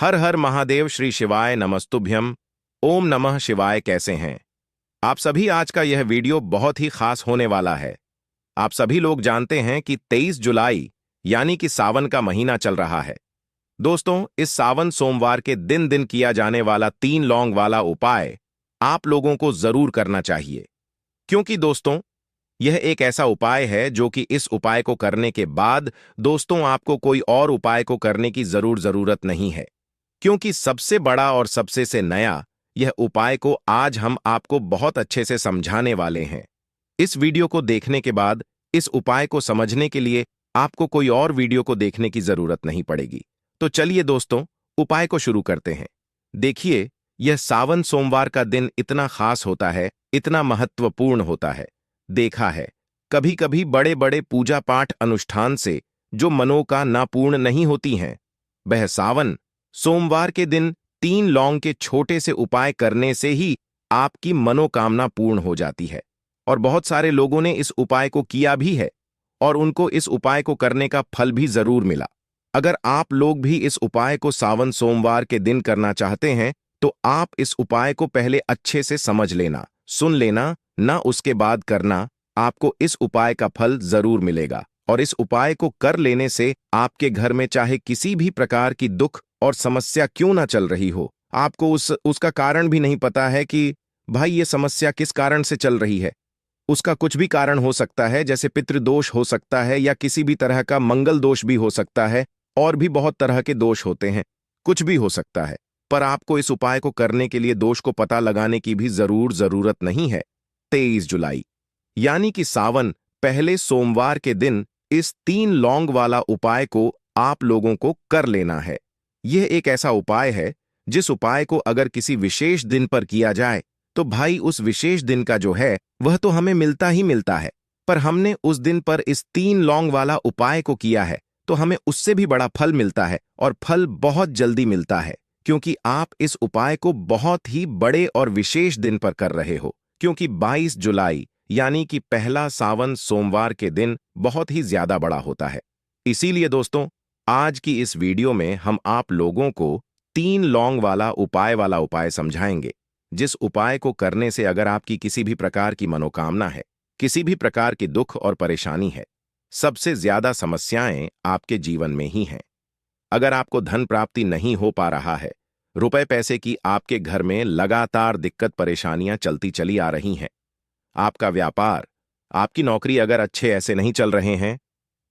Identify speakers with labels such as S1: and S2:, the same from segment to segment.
S1: हर हर महादेव श्री शिवाय नमस्तुभ्यम। ओम नमः शिवाय। कैसे हैं आप सभी? आज का यह वीडियो बहुत ही खास होने वाला है। आप सभी लोग जानते हैं कि 23 जुलाई यानी कि सावन का महीना चल रहा है। दोस्तों, इस सावन सोमवार के दिन दिन किया जाने वाला 3 लौंग वाला उपाय आप लोगों को जरूर करना चाहिए, क्योंकि दोस्तों यह एक ऐसा उपाय है जो कि इस उपाय को करने के बाद दोस्तों आपको कोई और उपाय को करने की जरूरत नहीं है, क्योंकि सबसे बड़ा और सबसे से नया यह उपाय को आज हम आपको बहुत अच्छे से समझाने वाले हैं। इस वीडियो को देखने के बाद इस उपाय को समझने के लिए आपको कोई और वीडियो को देखने की जरूरत नहीं पड़ेगी। तो चलिए दोस्तों, उपाय को शुरू करते हैं। देखिए, यह सावन सोमवार का दिन इतना खास होता है, इतना महत्वपूर्ण होता है। देखा है कभी कभी बड़े बड़े पूजा पाठ अनुष्ठान से जो मनोकामना पूर्ण नहीं होती हैं, वह सावन सोमवार के दिन 3 लौंग के छोटे से उपाय करने से ही आपकी मनोकामना पूर्ण हो जाती है। और बहुत सारे लोगों ने इस उपाय को किया भी है और उनको इस उपाय को करने का फल भी जरूर मिला। अगर आप लोग भी इस उपाय को सावन सोमवार के दिन करना चाहते हैं तो आप इस उपाय को पहले अच्छे से समझ लेना, सुन लेना, ना उसके बाद करना। आपको इस उपाय का फल जरूर मिलेगा और इस उपाय को कर लेने से आपके घर में चाहे किसी भी प्रकार की दुख और समस्या क्यों ना चल रही हो, आपको उसका कारण भी नहीं पता है कि भाई ये समस्या किस कारण से चल रही है। उसका कुछ भी कारण हो सकता है, जैसे पितृदोष हो सकता है या किसी भी तरह का मंगल दोष भी हो सकता है, और भी बहुत तरह के दोष होते हैं, कुछ भी हो सकता है। पर आपको इस उपाय को करने के लिए दोष को पता लगाने की भी जरूरत नहीं है। 23 जुलाई यानी कि सावन पहले सोमवार के दिन इस 3 लौंग वाला उपाय को आप लोगों को कर लेना है। यह एक ऐसा उपाय है जिस उपाय को अगर किसी विशेष दिन पर किया जाए तो भाई उस विशेष दिन का जो है वह तो हमें मिलता ही मिलता है, पर हमने उस दिन पर इस 3 लौंग वाला उपाय को किया है तो हमें उससे भी बड़ा फल मिलता है, और फल बहुत जल्दी मिलता है, क्योंकि आप इस उपाय को बहुत ही बड़े और विशेष दिन पर कर रहे हो। क्योंकि 22 जुलाई यानी कि पहला सावन सोमवार के दिन बहुत ही ज्यादा बड़ा होता है। इसीलिए दोस्तों, आज की इस वीडियो में हम आप लोगों को 3 लौंग वाला उपाय समझाएंगे, जिस उपाय को करने से अगर आपकी किसी भी प्रकार की मनोकामना है, किसी भी प्रकार की दुख और परेशानी है, सबसे ज्यादा समस्याएं आपके जीवन में ही हैं। अगर आपको धन प्राप्ति नहीं हो पा रहा है, रुपए पैसे की आपके घर में लगातार दिक्कत परेशानियां चलती चली आ रही हैं, आपका व्यापार, आपकी नौकरी अगर अच्छे ऐसे नहीं चल रहे हैं,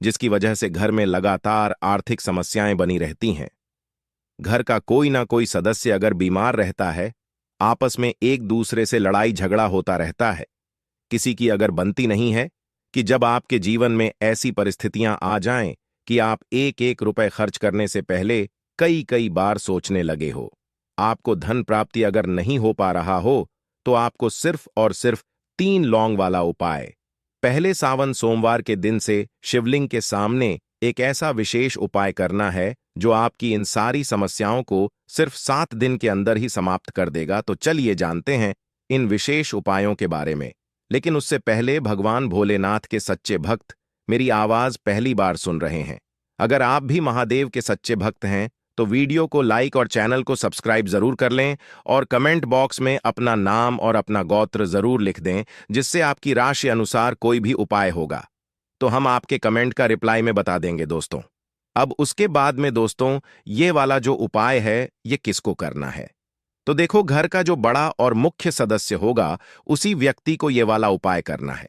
S1: जिसकी वजह से घर में लगातार आर्थिक समस्याएं बनी रहती हैं, घर का कोई ना कोई सदस्य अगर बीमार रहता है, आपस में एक दूसरे से लड़ाई झगड़ा होता रहता है, किसी की अगर बनती नहीं है कि जब आपके जीवन में ऐसी परिस्थितियां आ जाएं कि आप एक एक रुपए खर्च करने से पहले कई कई बार सोचने लगे हो, आपको धन प्राप्ति अगर नहीं हो पा रहा हो, तो आपको सिर्फ और सिर्फ 3 लौंग वाला उपाय पहले सावन सोमवार के दिन से शिवलिंग के सामने एक ऐसा विशेष उपाय करना है जो आपकी इन सारी समस्याओं को सिर्फ 7 दिन के अंदर ही समाप्त कर देगा। तो चलिए जानते हैं इन विशेष उपायों के बारे में। लेकिन उससे पहले भगवान भोलेनाथ के सच्चे भक्त मेरी आवाज पहली बार सुन रहे हैं, अगर आप भी महादेव के सच्चे भक्त हैं तो वीडियो को लाइक और चैनल को सब्सक्राइब जरूर कर लें, और कमेंट बॉक्स में अपना नाम और अपना गोत्र जरूर लिख दें, जिससे आपकी राशि अनुसार कोई भी उपाय होगा तो हम आपके कमेंट का रिप्लाई में बता देंगे दोस्तों। अब उसके बाद में दोस्तों, ये वाला जो उपाय है ये किसको करना है? तो देखो, घर का जो बड़ा और मुख्य सदस्य होगा उसी व्यक्ति को ये वाला उपाय करना है।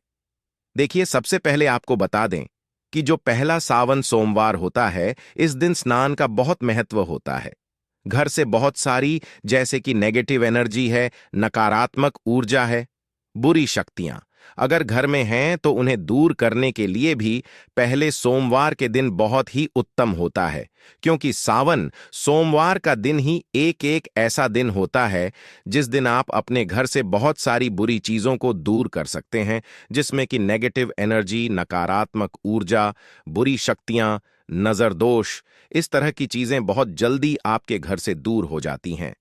S1: देखिए, सबसे पहले आपको बता दें कि जो पहला सावन सोमवार होता है, इस दिन स्नान का बहुत महत्व होता है। घर से बहुत सारी जैसे कि नेगेटिव एनर्जी है, नकारात्मक ऊर्जा है, बुरी शक्तियां अगर घर में हैं तो उन्हें दूर करने के लिए भी पहले सोमवार के दिन बहुत ही उत्तम होता है, क्योंकि सावन सोमवार का दिन ही एक एक ऐसा दिन होता है जिस दिन आप अपने घर से बहुत सारी बुरी चीजों को दूर कर सकते हैं, जिसमें कि नेगेटिव एनर्जी, नकारात्मक ऊर्जा, बुरी शक्तियां, नजर दोष, इस तरह की चीजें बहुत जल्दी आपके घर से दूर हो जाती हैं।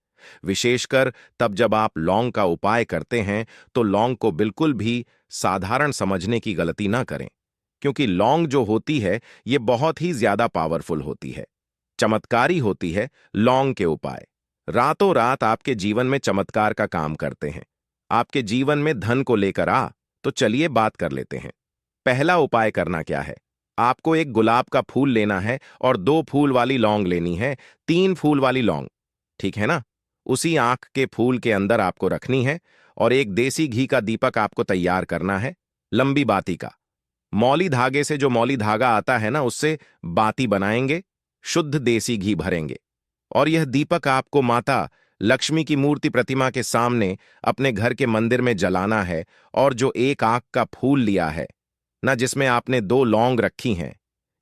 S1: विशेषकर तब जब आप लौंग का उपाय करते हैं तो लौंग को बिल्कुल भी साधारण समझने की गलती ना करें, क्योंकि लौंग जो होती है ये बहुत ही ज्यादा पावरफुल होती है। चमत्कारी होती है लौंग के उपाय। रातों रात आपके जीवन में चमत्कार का काम करते हैं। आपके जीवन में धन को लेकर तो चलिए बात कर लेते हैं। पहला उपाय करना क्या है? आपको एक गुलाब का फूल लेना है और 2 फूल वाली लौंग लेनी है, 3 फूल वाली लौंग, ठीक है ना? उसी आंख के फूल के अंदर आपको रखनी है और एक देसी घी का दीपक आपको तैयार करना है, लंबी बाती का। मौली धागे से, जो मौली धागा आता है ना, उससे बाती बनाएंगे, शुद्ध देसी घी भरेंगे और यह दीपक आपको माता लक्ष्मी की मूर्ति प्रतिमा के सामने अपने घर के मंदिर में जलाना है। और जो एक आंख का फूल लिया है ना, जिसमें आपने 2 लौंग रखी हैं,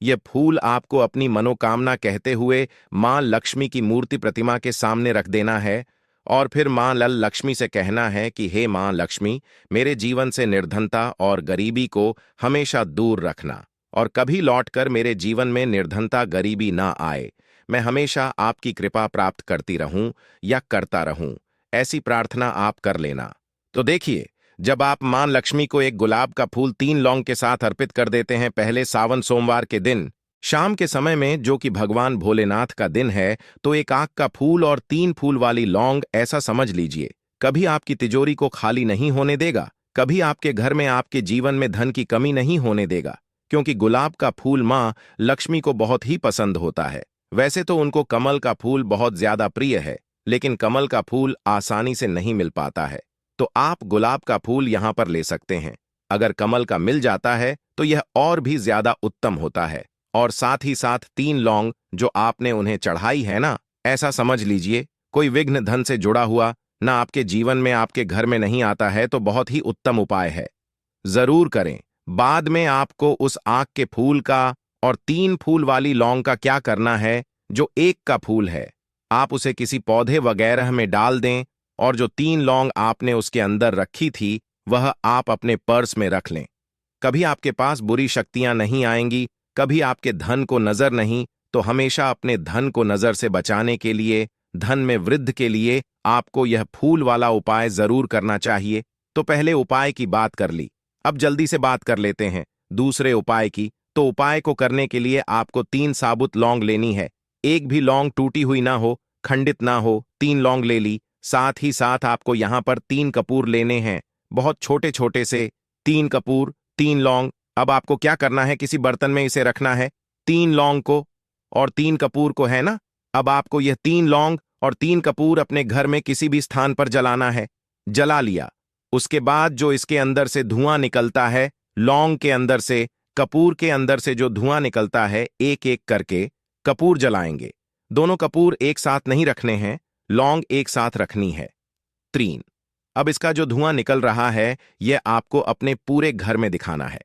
S1: यह फूल आपको अपनी मनोकामना कहते हुए मां लक्ष्मी की मूर्ति प्रतिमा के सामने रख देना है और फिर मां लल लक्ष्मी से कहना है कि हे मां लक्ष्मी, मेरे जीवन से निर्धनता और गरीबी को हमेशा दूर रखना और कभी लौटकर मेरे जीवन में निर्धनता गरीबी ना आए। मैं हमेशा आपकी कृपा प्राप्त करती रहूं या करता रहूं, ऐसी प्रार्थना आप कर लेना। तो देखिए, जब आप मां लक्ष्मी को एक गुलाब का फूल 3 लौंग के साथ अर्पित कर देते हैं पहले सावन सोमवार के दिन शाम के समय में, जो कि भगवान भोलेनाथ का दिन है, तो एक आंख का फूल और 3 फूल वाली लौंग, ऐसा समझ लीजिए, कभी आपकी तिजोरी को खाली नहीं होने देगा, कभी आपके घर में, आपके जीवन में धन की कमी नहीं होने देगा, क्योंकि गुलाब का फूल मां लक्ष्मी को बहुत ही पसंद होता है। वैसे तो उनको कमल का फूल बहुत ज्यादा प्रिय है, लेकिन कमल का फूल आसानी से नहीं मिल पाता है, तो आप गुलाब का फूल यहां पर ले सकते हैं। अगर कमल का मिल जाता है तो यह और भी ज्यादा उत्तम होता है। और साथ ही साथ 3 लौंग जो आपने उन्हें चढ़ाई है ना, ऐसा समझ लीजिए कोई विघ्न धन से जुड़ा हुआ ना आपके जीवन में, आपके घर में नहीं आता है, तो बहुत ही उत्तम उपाय है, जरूर करें। बाद में आपको उस आंख के फूल का और 3 फूल वाली लौंग का क्या करना है, जो एक का फूल है आप उसे किसी पौधे वगैरह में डाल दें और जो 3 लौंग आपने उसके अंदर रखी थी वह आप अपने पर्स में रख लें। कभी आपके पास बुरी शक्तियां नहीं आएंगी, कभी आपके धन को नजर नहीं, तो हमेशा अपने धन को नजर से बचाने के लिए, धन में वृद्धि के लिए आपको यह फूल वाला उपाय जरूर करना चाहिए। तो पहले उपाय की बात कर ली, अब जल्दी से बात कर लेते हैं दूसरे उपाय की। तो उपाय को करने के लिए आपको 3 साबुत लौंग लेनी है, एक भी लौंग टूटी हुई ना हो, खंडित ना हो, 3 लौंग ले ली। साथ ही साथ आपको यहां पर 3 कपूर लेने हैं, बहुत छोटे छोटे से 3 कपूर, 3 लौंग। अब आपको क्या करना है, किसी बर्तन में इसे रखना है, 3 लौंग को और 3 कपूर को, है ना। अब आपको यह 3 लौंग और 3 कपूर अपने घर में किसी भी स्थान पर जलाना है। जला लिया, उसके बाद जो इसके अंदर से धुआं निकलता है, लौंग के अंदर से, कपूर के अंदर से जो धुआं निकलता है, एक एक करके कपूर जलाएंगे। दोनों कपूर एक साथ नहीं रखने हैं, लौंग एक साथ रखनी है। 3। अब इसका जो धुआं निकल रहा है, यह आपको अपने पूरे घर में दिखाना है।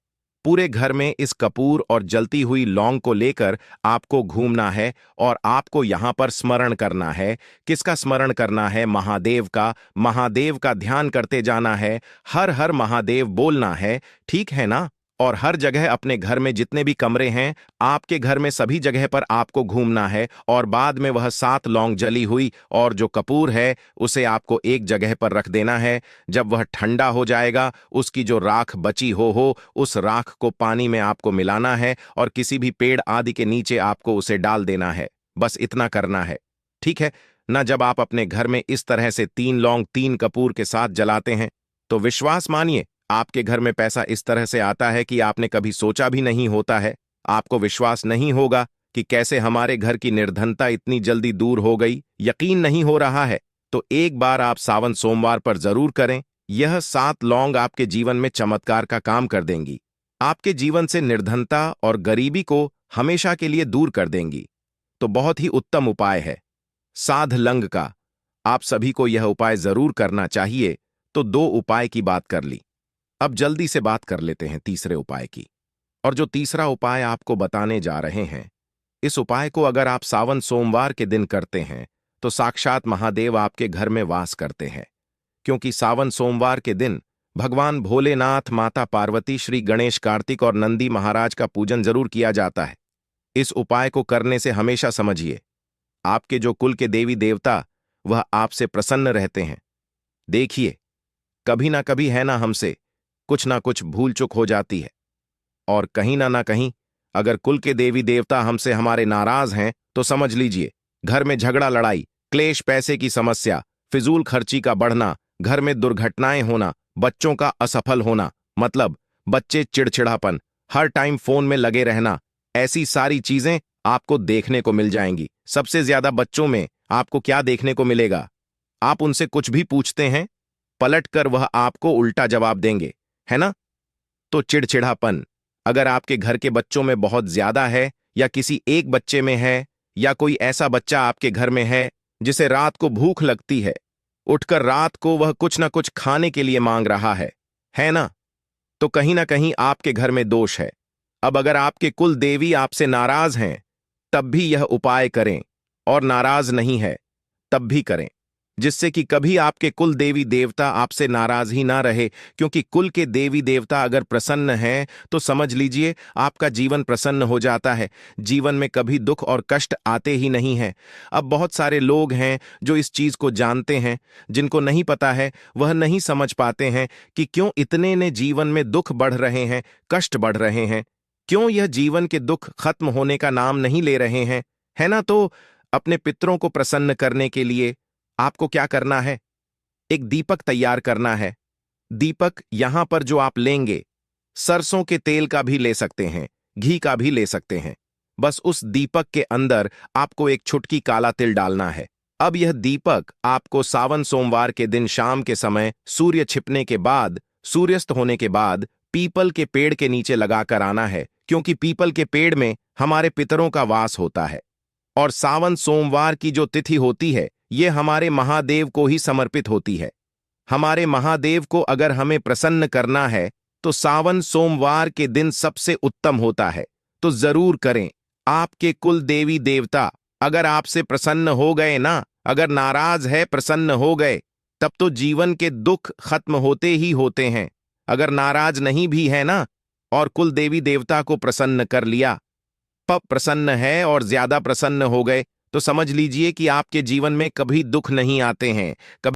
S1: पूरे घर में इस कपूर और जलती हुई लौंग को लेकर आपको घूमना है और आपको यहां पर स्मरण करना है। किसका स्मरण करना है? महादेव का। महादेव का ध्यान करते जाना है, हर हर महादेव बोलना है, ठीक है ना। और हर जगह अपने घर में जितने भी कमरे हैं, आपके घर में सभी जगह पर आपको घूमना है और बाद में वह 7 लौंग जली हुई और जो कपूर है उसे आपको एक जगह पर रख देना है। जब वह ठंडा हो जाएगा, उसकी जो राख बची हो उस राख को पानी में आपको मिलाना है और किसी भी पेड़ आदि के नीचे आपको उसे डाल देना है। बस इतना करना है, ठीक है ना। जब आप अपने घर में इस तरह से 3 लौंग 3 कपूर के साथ जलाते हैं, तो विश्वास मानिए आपके घर में पैसा इस तरह से आता है कि आपने कभी सोचा भी नहीं होता है। आपको विश्वास नहीं होगा कि कैसे हमारे घर की निर्धनता इतनी जल्दी दूर हो गई। यकीन नहीं हो रहा है तो एक बार आप सावन सोमवार पर जरूर करें। यह 7 लौंग आपके जीवन में चमत्कार का काम कर देंगी, आपके जीवन से निर्धनता और गरीबी को हमेशा के लिए दूर कर देंगी। तो बहुत ही उत्तम उपाय है साध लंग का। आप सभी को यह उपाय जरूर करना चाहिए। तो 2 उपाय की बात कर ली, अब जल्दी से बात कर लेते हैं तीसरे उपाय की। और जो तीसरा उपाय आपको बताने जा रहे हैं, इस उपाय को अगर आप सावन सोमवार के दिन करते हैं तो साक्षात महादेव आपके घर में वास करते हैं, क्योंकि सावन सोमवार के दिन भगवान भोलेनाथ, माता पार्वती, श्री गणेश, कार्तिक और नंदी महाराज का पूजन जरूर किया जाता है। इस उपाय को करने से हमेशा समझिए आपके जो कुल के देवी देवता वह आपसे प्रसन्न रहते हैं। देखिए, कभी ना कभी है ना, हमसे कुछ ना कुछ भूल चूक हो जाती है और कहीं ना कहीं अगर कुल के देवी देवता हमसे हमारे नाराज हैं तो समझ लीजिए घर में झगड़ा लड़ाई, क्लेश, पैसे की समस्या, फिजूल खर्ची का बढ़ना, घर में दुर्घटनाएं होना, बच्चों का असफल होना, मतलब बच्चे चिड़चिड़ापन, हर टाइम फोन में लगे रहना, ऐसी सारी चीजें आपको देखने को मिल जाएंगी। सबसे ज्यादा बच्चों में आपको क्या देखने को मिलेगा? आप उनसे कुछ भी पूछते हैं, पलटकर वह आपको उल्टा जवाब देंगे, है ना? तो चिड़चिड़ापन अगर आपके घर के बच्चों में बहुत ज्यादा है, या किसी एक बच्चे में है, या कोई ऐसा बच्चा आपके घर में है जिसे रात को भूख लगती है, उठकर रात को वह कुछ ना कुछ खाने के लिए मांग रहा है ना? तो कहीं ना कहीं आपके घर में दोष है। अब अगर आपके कुल देवी आपसे नाराज हैं, तब भी यह उपाय करें, और नाराज नहीं है तब भी करें, जिससे कि कभी आपके कुल देवी देवता आपसे नाराज ही ना रहे। क्योंकि कुल के देवी देवता अगर प्रसन्न हैं तो समझ लीजिए आपका जीवन प्रसन्न हो जाता है। जीवन में कभी दुख और कष्ट आते ही नहीं हैं। अब बहुत सारे लोग हैं जो इस चीज को जानते हैं, जिनको नहीं पता है वह नहीं समझ पाते हैं कि क्यों इतने ने जीवन में दुख बढ़ रहे हैं, कष्ट बढ़ रहे हैं, क्यों यह जीवन के दुख खत्म होने का नाम नहीं ले रहे हैं, है ना? तो अपने पितरों को प्रसन्न करने के लिए आपको क्या करना है? एक दीपक तैयार करना है। दीपक यहां पर जो आप लेंगे, सरसों के तेल का भी ले सकते हैं, घी का भी ले सकते हैं। बस उस दीपक के अंदर आपको एक छुटकी काला तिल डालना है। अब यह दीपक आपको सावन सोमवार के दिन शाम के समय सूर्य छिपने के बाद, सूर्यास्त होने के बाद पीपल के पेड़ के नीचे लगाकर आना है, क्योंकि पीपल के पेड़ में हमारे पितरों का वास होता है। और सावन सोमवार की जो तिथि होती है, ये हमारे महादेव को ही समर्पित होती है। हमारे महादेव को अगर हमें प्रसन्न करना है तो सावन सोमवार के दिन सबसे उत्तम होता है। तो जरूर करें। आपके कुल देवी देवता अगर आपसे प्रसन्न हो गए ना, अगर नाराज है प्रसन्न हो गए, तब तो जीवन के दुख खत्म होते ही होते हैं। अगर नाराज नहीं भी है ना, और कुल देवी देवता को प्रसन्न कर लिया, प्रसन्न है और ज्यादा प्रसन्न हो गए, तो समझ लीजिए कि आपके जीवन में कभी दुख नहीं आते हैं, कभी